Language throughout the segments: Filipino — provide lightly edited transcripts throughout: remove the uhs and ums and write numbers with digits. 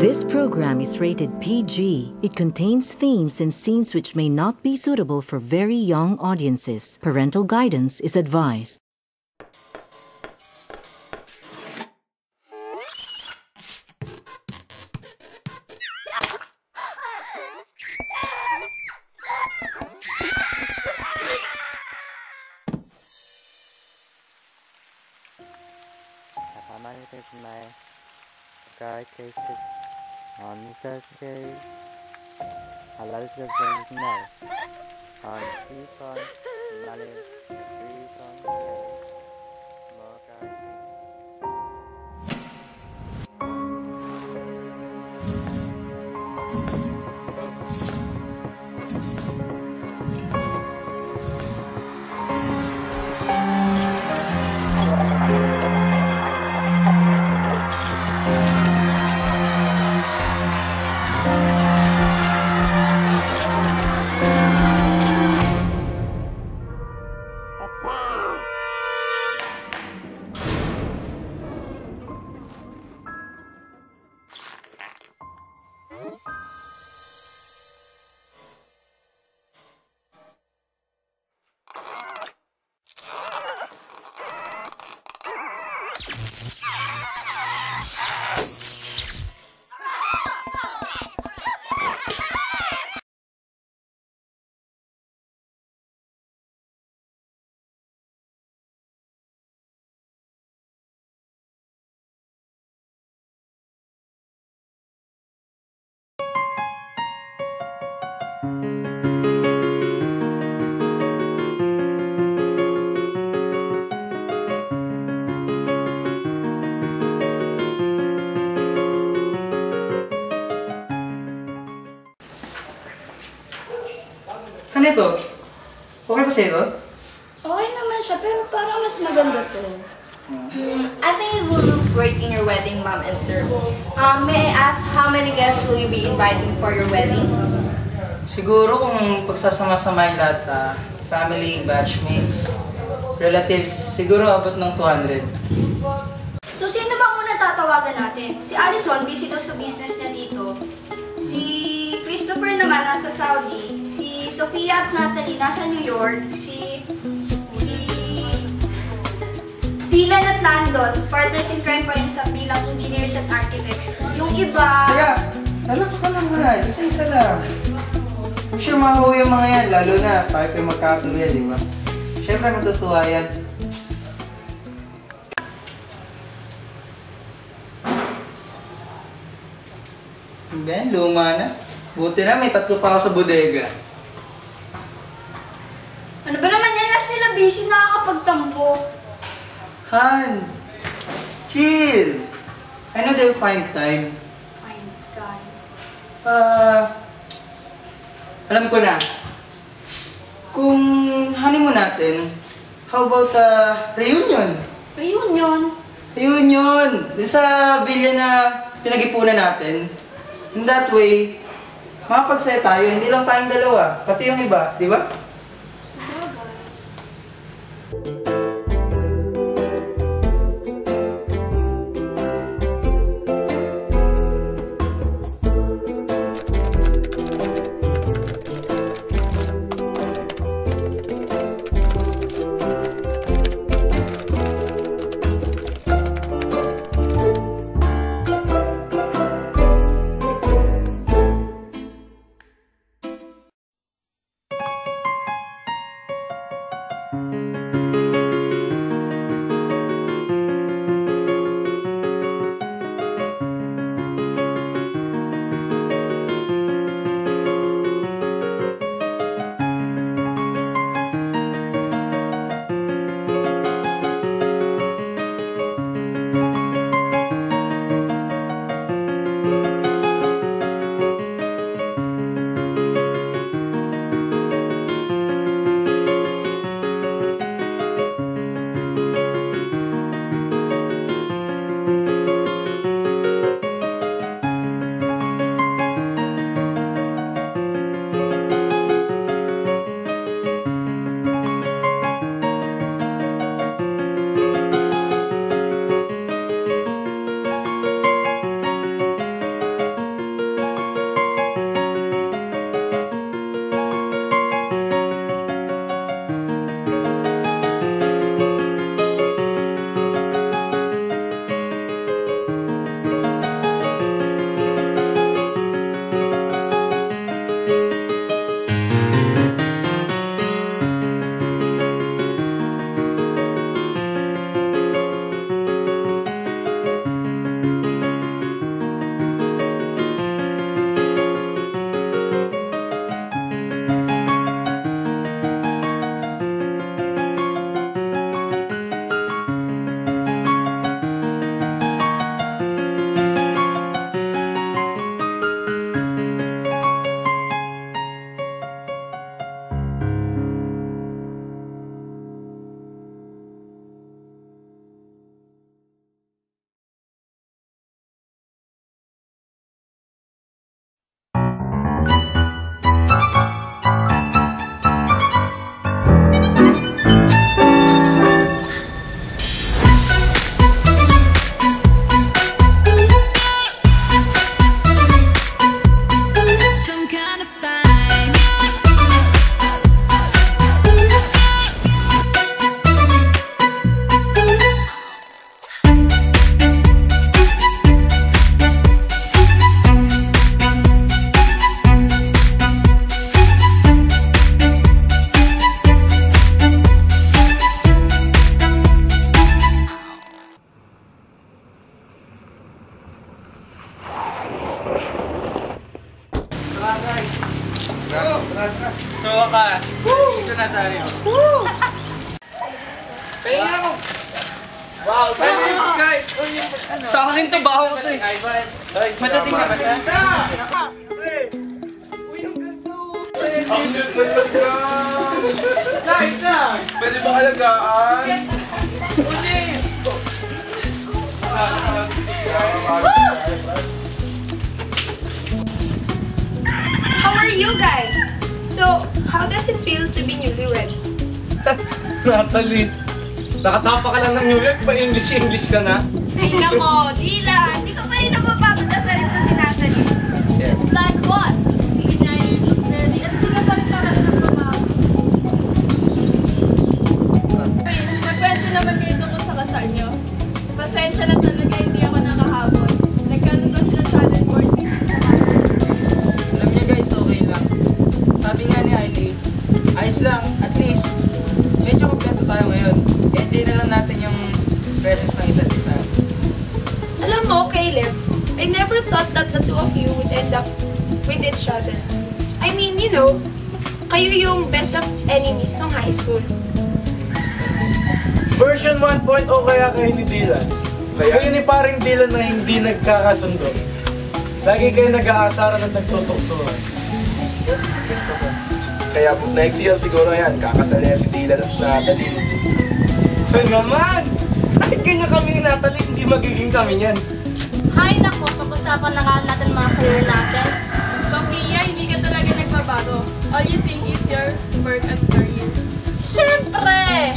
This program is rated PG. It contains themes and scenes which may not be suitable for very young audiences. Parental guidance is advised. Ano ito? Okay ba sa'yo ito? Okay naman siya, pero parang mas maganda to. I think it will look great in your wedding, ma'am and sir. May I ask how many guests will you be inviting for your wedding? Siguro kung pagsasama-samahin lahat, family, batchmates, relatives, siguro abot ng 200. So, sino ba muna tatawagan natin? Si Allison, busy daw sa business niya dito. Si Christopher naman nasa Saudi. Si Sofia at Natalie nasa New York. Si Dylan at Landon, partners in crime pa rin sa bilang engineers at architects. Yung iba... Kaya, relax ka lang na. Isa-isa lang. I'm sure mahuwi yung mga yan, lalo na tayo pa yung magkatuloy, di ba? Siyempre matutuwa yan. Ben, luma na. Buti na, may 3 pa ako sa bodega. Ano ba naman yan? Lang sila busy nakakapagtampo. Han! Chill! I know they'll find time. Find time. Alam ko na. Kung honeymoon natin, how about reunion? Reunion? Reunion! Doon sa villa na pinag-ipunan natin. In that way, makapagsaya tayo, hindi lang tayong dalawa, pati yung iba, di ba? Sabagay. So, wakas. Dito na tayo. Pahinga ko. Wow, guys. Sa akin to, baho ko to eh. Madating na ba siya? Uy, ang ganda. Ang ganda. Guys, pwede ba kalagaan? Ulit. How are you guys? So, how does it feel to be newlyweds? Natalie, nakatapa ka lang ng New York, pa English ka na? Ay nako, di lang. Di ko pa rin napapagod na sa rin ko si Natalie. It's like what? 9 years of Nelly at di ka pa rin pakala ng babae. Uy, magkwento naman kayo tungkol sa kasal nyo. Pasensya na talaga, hindi ako nakahabol. Nagkaroon kasi ng talent board meeting sa bahay. Alam niyo guys, okay lang. Sabi nga ni Ailey, ayos lang, at least, medyo kompleto tayo ngayon. Enjoy na lang natin yung presence ng isa't isa. Alam mo, Caleb, I never thought that the two of you would end up with each other. I mean, you know, kayo yung best of enemies ng high school. Version 1.0 kaya kayo ni Dylan. Kayo ni paring Dylan na hindi nagkakasundo. Lagi kayo nag-aasaran at nagtutuksuhan. Kaya next year siguro yan, kakasal niya si Dylan at Natalie. Ay naman! Kahit kanya kami ni Natalie, hindi magiging kami niyan. Hay nako, pag-usapan na nga natin mga career natin. Sophia, hindi ka talaga nagbabago. All you think is your work and career. Siyempre!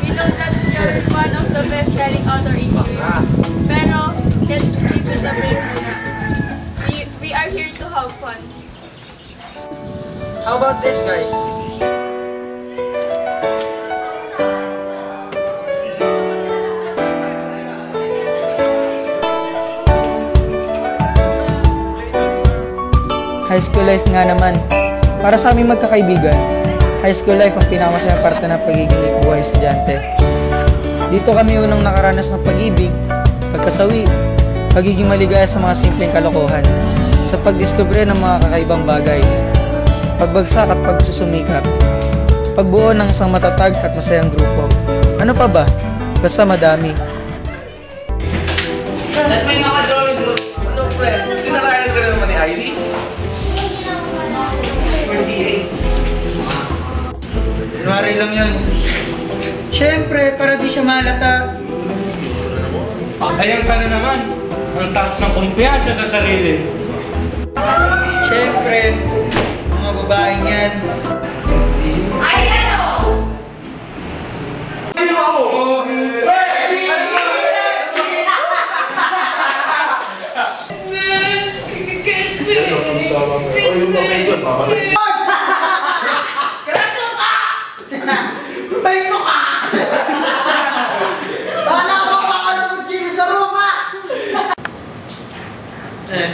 We know that you're one of the best-selling author in New York. Pero, let's give it a break muna. We are here to have fun. How about this, guys? High school life nga naman. Para sa aming magkakaibigan, high school life ang pinakamasayang parte ng pagiging buhay estudyante. Dito kami unang nakaranas ng pag-ibig, pagkasawi, pagiging maligaya sa mga simpleng kalokohan, sa pagdiskubre ng mga kakaibang bagay, pagbagsak at pagsusumikap, pagbuo ng isang matatag at masayang grupo. Ano pa ba? Basta madami. At may mga drawing group. Ano friend? Tinarayan ka na naman ni Ivy? Kunwari lang yun. Siyempre, para di siya malata. Ayan ka na naman. Ang taas ng kumpiyansa sa sarili. Siyempre, mga babaeng yan.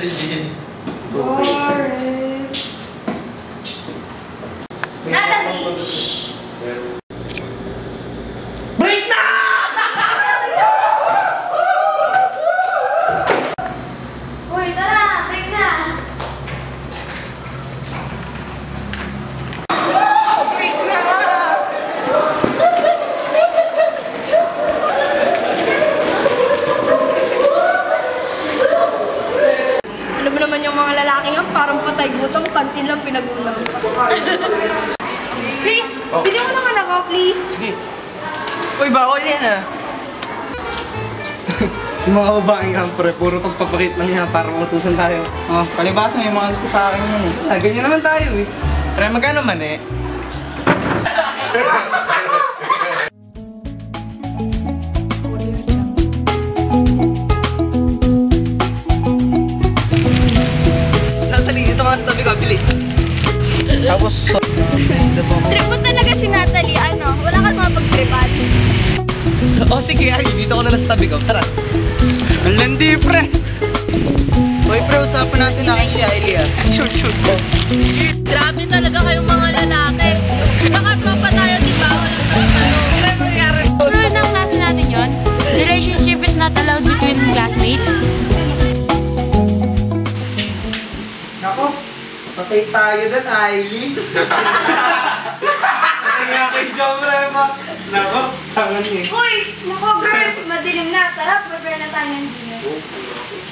Si Jean. Natalie! Break na! Uy, tara! Break na! Ano mo naman yung mga lalaki nga, parang patay gutom, kantin lang pinagulang pa. Please, bigyan mo naman ako, please. Uy, bawal yan ah. Yung mga babaeng pre, puro pagpapakit lang yan para matusan tayo. Oh, palibasa may mga gusto sa akin yan eh. Ganyan naman tayo eh. Pero magkano man eh? Natalie, dito ka sa tabi ka, bili. Tapos, Trip mo talaga si Natalie, ano? Wala ka mga pagtripan. Oh sige, ay, dito ko na lang sa tabi ko. Tara. ang landi pre! Uy pre, usapan natin na si Ailey ah. Shoot. Grabe talaga kayong mga lalaki. Nakatropa tayo, di ba? Walang tanong. Sure ng klase natin yon. Relationship is not allowed between classmates. Nako, Patay tayo doon, Aileen. Patay nga kay John Rema. Nako, tangan niya. Uy! Nako girls, madilim na. Tara, prepare na tayo ng dinner.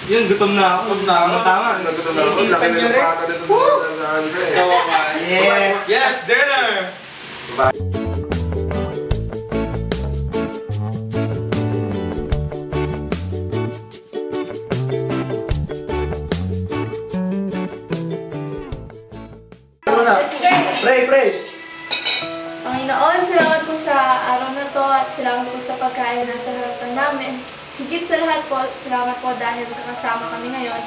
Yun, gutom na ako. Tama. Gutom na ako. Laki na yung pata nito na Andre. So, Yes! yes, dinner! Pray! Panginoon, salamat po sa araw na to at salamat po sa pagkain na sa harapan namin. Higit sa lahat po, salamat po dahil magkakasama kami ngayon.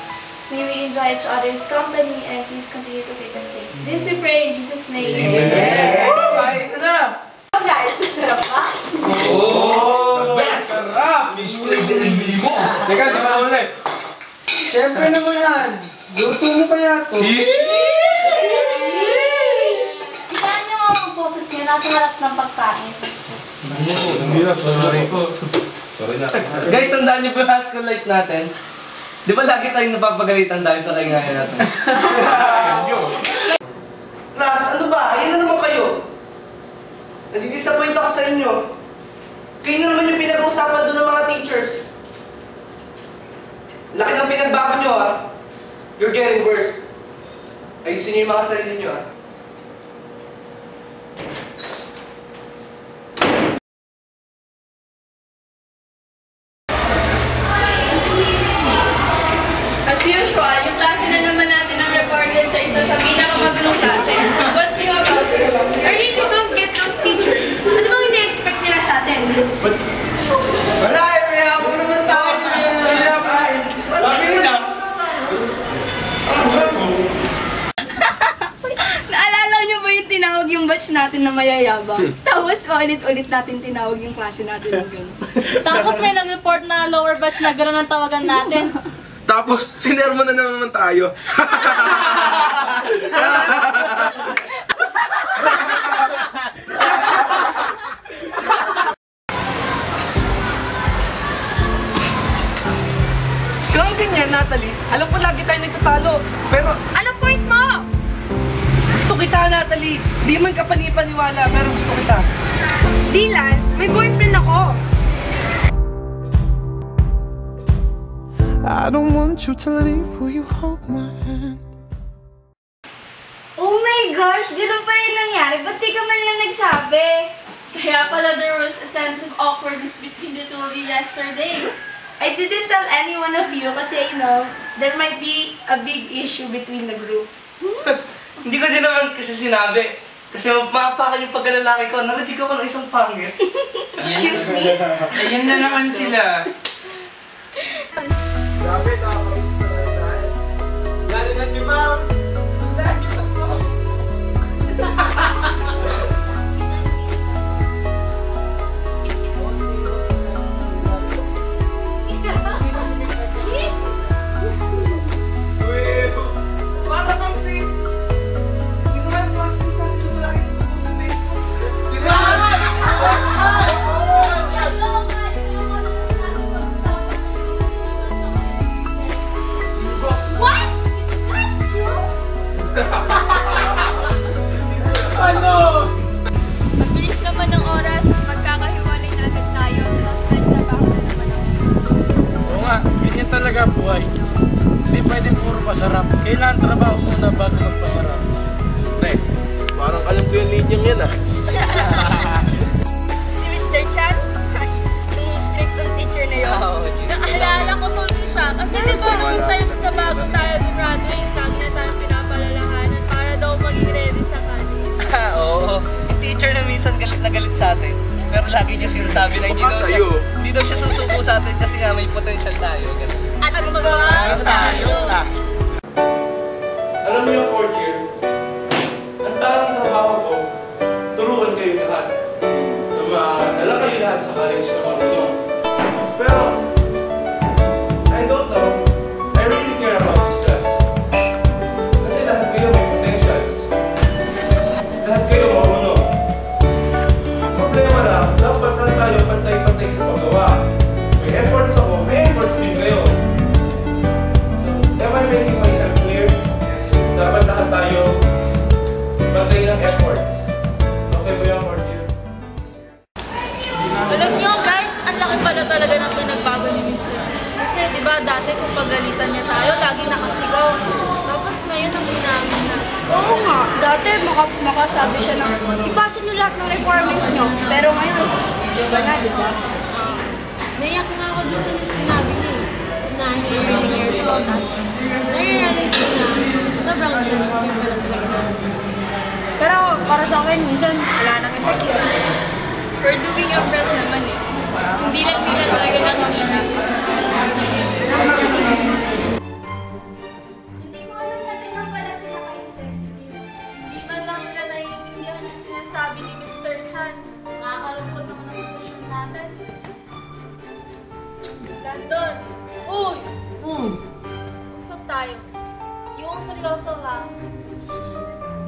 May we enjoy each other's company and please continue to keep us safe. This we pray in Jesus' name. Amen! Kahit na! Guys, masarap pa? Oh! Sarap! Misplay din mo. Teka, di ba ulit? Siyempre naman yan. Luto mo kaya to. Itaan niyo nga ang boses niyo nasa harap ng pagkain. Hindi na, sorry ko. Sorry na. Guys, tandaan niyo po yung high school life natin. Di ba lagi tayong napapagalitan dahil sa kaingayan natin? Class, ano ba? Ayan na naman kayo. Nadi-disappoint ako sa inyo. Kayo na naman yung pinag-uusapan doon ng mga teachers. Laki ng pinagbago nyo, ha? You're getting worse. Ayusin niyo yung mga sarili nyo, ha? As usual, yung klase na naman natin ang reported sa isa sa pinakamagulong klase. What's new about it? I really don't get those teachers. Ano bang ina-expect nila sa atin? Wala eh, may habang naman tayo. Sabi nila. Naalala niyo ba yung tinawag yung batch natin na mayayabang? Tapos ulit-ulit natin tinawag yung klase natin ng gano'n. Tapos may nag-report na lower batch na gano'n ang tawagan natin. Tapos, sinermo na naman tayo. Kung ganyan, Natalie, alam ko lagi tayo nagtatalo. Pero, Anong point mo? gusto kita, Natalie. Di man ka panipaniwala, pero gusto kita. Dylan, may boyfriend ako. I don't want you to leave. Will you hold my hand? Oh my gosh, gano'n pa rin nangyari. Ba't di ka man lang nagsabi? Kaya pala there was a sense of awkwardness between the two of you yesterday. I didn't tell any one of you kasi, there might be a big issue between the group. Hindi ko din naman kasi sinabi. Kasi maapakan yung pagkalalaki ko. Narajig ako ng isang pangit. Excuse me? Ayan na naman sila. Grabe, nakakaroon sa nanay. Lalo na si Ma'am. Dahil sa po. Para kang si Ma'am Cosby ka. Yung lagi ko sa Facebook. Si What? Is that true? Ano? Pagbilis naman ng oras, magkakahiwalay natin tayo. Tapos may trabaho na naman ako. Oo nga, ganyan talaga ang buhay. Hindi pwedeng puro pasarap. Kailangan trabaho muna bago magpasarap. Pre, parang alam ko yung linyang yan ah. Si Mr. Chan? Yung strict ng teacher na yun. Naalala ko tuloy siya. Kasi di ba noong times na bago tayo graduate, lagi na tayong pinapalalahanan para daw maging ready sa college. Oo. Yung teacher na minsan galit na galit sa atin. Pero lagi niya sinasabi na hindi daw siya susuko sa atin kasi nga may potential tayo. Ganun. At magawa tayo. Alam niyo, fourth year, ang tarang trabaho ko, turuan kayo lahat. Na makakadala kayo lahat sa college na marunong. Pero, I don't know, I really care about this class. Kasi lahat kayo may potentials. Lahat kayo marunong. Problema lang, dapat lang tayo pantay-pantay sa paggawa. May efforts ako, may efforts din kayo. So, Diba dati kung pagalitan niya tayo, lagi nakasigaw. Tapos ngayon ang namin na. Oo nga, dati makasabi siya na ipasa niyo lahat ng requirements niyo. Pero ngayon, iba na, di ba? Naiyak nga ako dun sa sinabi niya na he really cares about us. Nare-realize ko na sobrang sensitive ka lang talaga. Pero para sa akin, minsan wala nang effect yun. We're doing your best naman eh. Hindi lang nila talaga nakikita. Hindi ko alam na ganun pala sila ka-insensitive. Hindi man lang nila naiintindihan yung sinasabi ni Mr. Chan. Nakakalungkot naman ang sitwasyon natin. Landon! Uy! Usap tayo. Yung seryoso ha.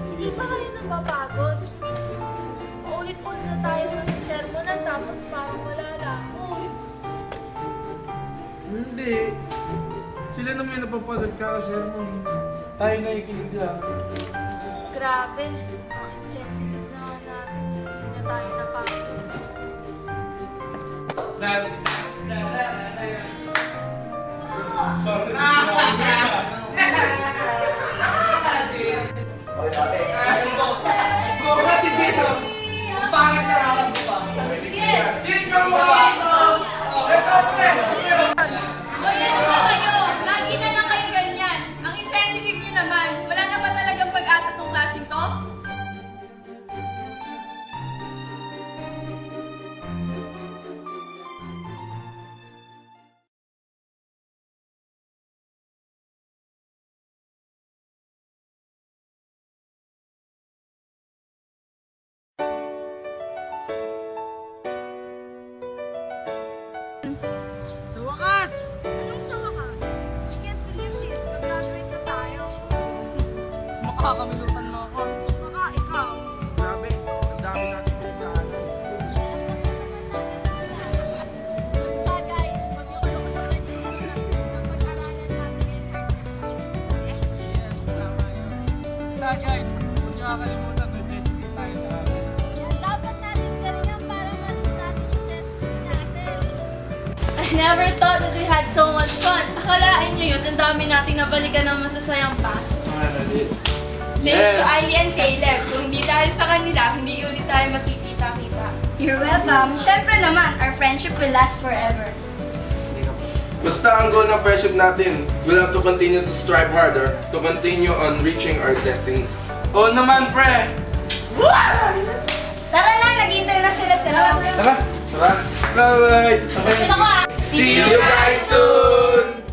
Hindi ba kayo napapagod? Paulit-ulit na tayo nasa-sermonan tapos parang wala lang. Uy! Hindi. Sila naman yung napapagod ka kasi tayo nakikinig lang. Grabe. Ang insensitive na nga natin. Hindi na tayo napagod. Buka si Gino! Ang pangit na rawan mo pa! Gino mo! Ano ba kayo? Lagi na lang kayo ganyan. Ang insensitive niyo naman. Wala na ba talagang pag-asa tong klaseng to? Sa wakas! Anong sa wakas? I can't believe this. Mag-graduate na tayo. Mas makakamilutan mo ako. Baka ikaw. Grabe, ang dami natin pinagdaanan. Basta guys, mag-iulong ko naman yung pag-aralan natin ngayon. Yes, tama yun. Basta guys, huwag niyo kakalimutan, may destiny tayo lahat. Yan, dapat natin galingan para ma-reach natin yung destiny natin. I never thought that we had so much fun. Akalain nyo yun, ang dami nating nabalikan ng masasayang past. Thanks to Ali and Caleb. Kung hindi dahil sa kanila, hindi ulit tayo makikita-kita. You're welcome. Siyempre naman, our friendship will last forever. Basta ang goal ng friendship natin, we'll have to continue to strive harder to continue on reaching our destinies. Oo naman, pre! Tara na, naghihintay na sila sa loob. Tara! Tara! Bye-bye! See you guys soon!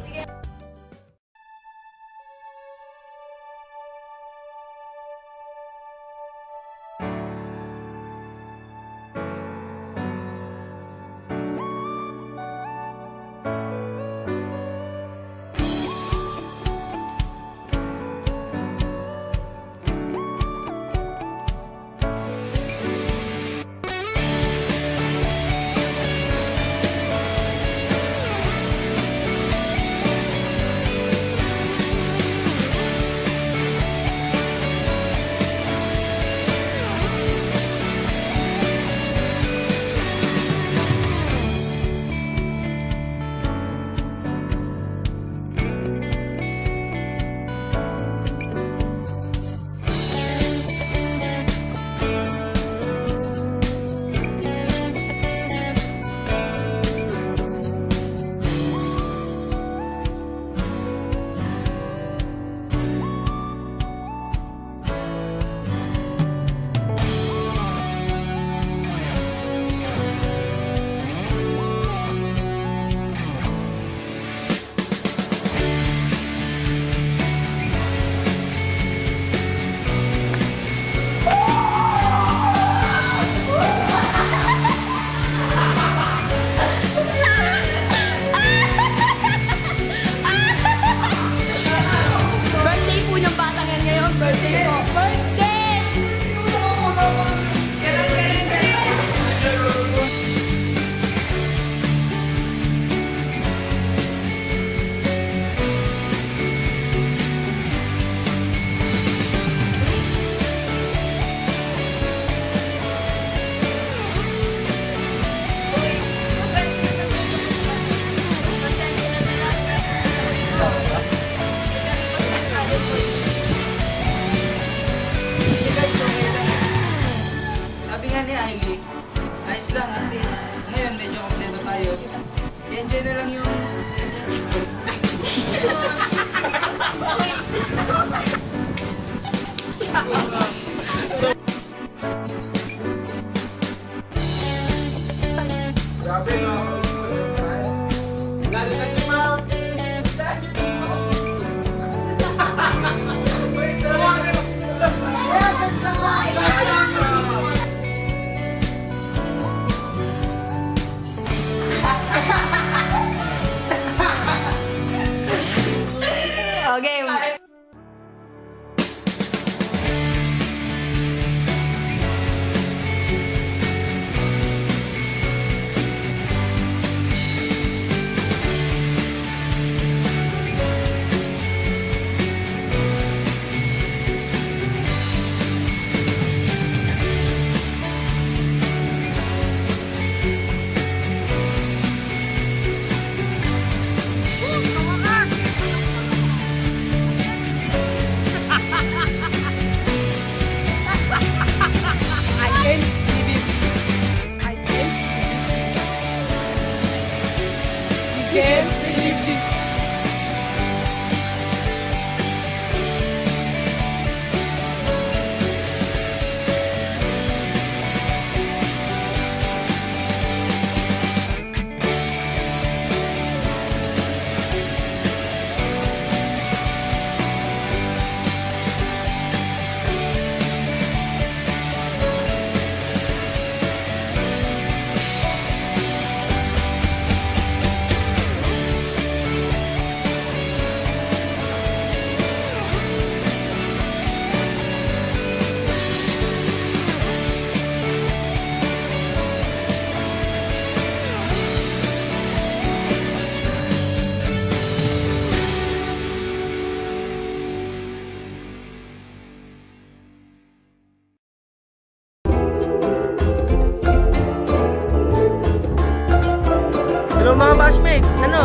batchmate, ano?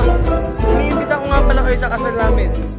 Iniimbita ko nga pala kayo sa kasal namin.